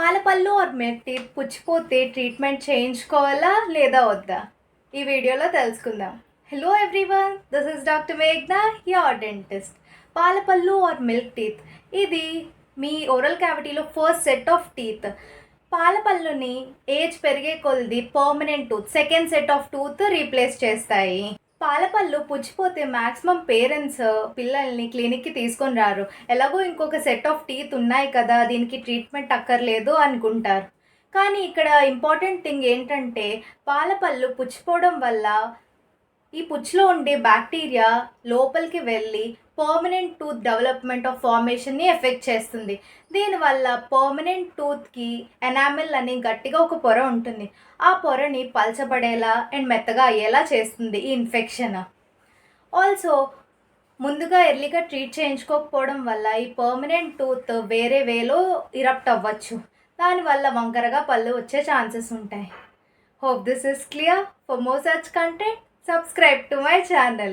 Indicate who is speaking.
Speaker 1: పాలపళ్ళు or milk teeth పుచ్చిపోతే treatment చేయించుకోవాలా లేదా వద్దా? ఈ వీడియోలో తెలుసుకుందాం. Hello everyone, this is doctor మేఘ్నా, యువర్ డెంటిస్ట్. పాలపళ్ళు ఆర్ మిల్క్ టీత్ ఇది మీ ఓరల్ క్యావిటీలో ఫస్ట్ సెట్ ఆఫ్ టీత్. పాలపళ్ళుని ఏజ్ పెరిగే కొలది permanent tooth, second set of tooth replace చేస్తాయి. పాలపళ్ళు పుచ్చిపోతే మ్యాక్సిమం పేరెంట్స్ పిల్లల్ని క్లినిక్కి తీసుకొని రారు. ఎలాగో ఇంకొక సెట్ ఆఫ్ టీత్ ఉన్నాయి కదా, దీనికి ట్రీట్మెంట్ అక్కర్లేదు అనుకుంటారు. కానీ ఇక్కడ ఇంపార్టెంట్ థింగ్ ఏంటంటే, పాలపళ్ళు పుచ్చిపోవడం వల్ల ఈ పుచ్చిలో ఉండే బ్యాక్టీరియా లోపలికి వెళ్ళి పర్మనెంట్ టూత్ డెవలప్మెంట్ ఆఫ్ ఫార్మేషన్ని ఎఫెక్ట్ చేస్తుంది. దీనివల్ల పర్మనెంట్ టూత్కి ఎనామిల్ అని గట్టిగా ఒక పొర ఉంటుంది. ఆ పొరని పలచబడేలా అండ్ మెత్తగా అయ్యేలా చేస్తుంది ఈ ఇన్ఫెక్షన్. ఆల్సో ముందుగా ఎర్లీగా ట్రీట్ చేయించుకోకపోవడం వల్ల ఈ పర్మనెంట్ టూత్ వేరే వేలో ఇరప్ట్ అవ్వచ్చు. దానివల్ల వంకరగా పళ్ళు వచ్చే ఛాన్సెస్ ఉంటాయి. Hope this is clear. For more such content, subscribe to my channel.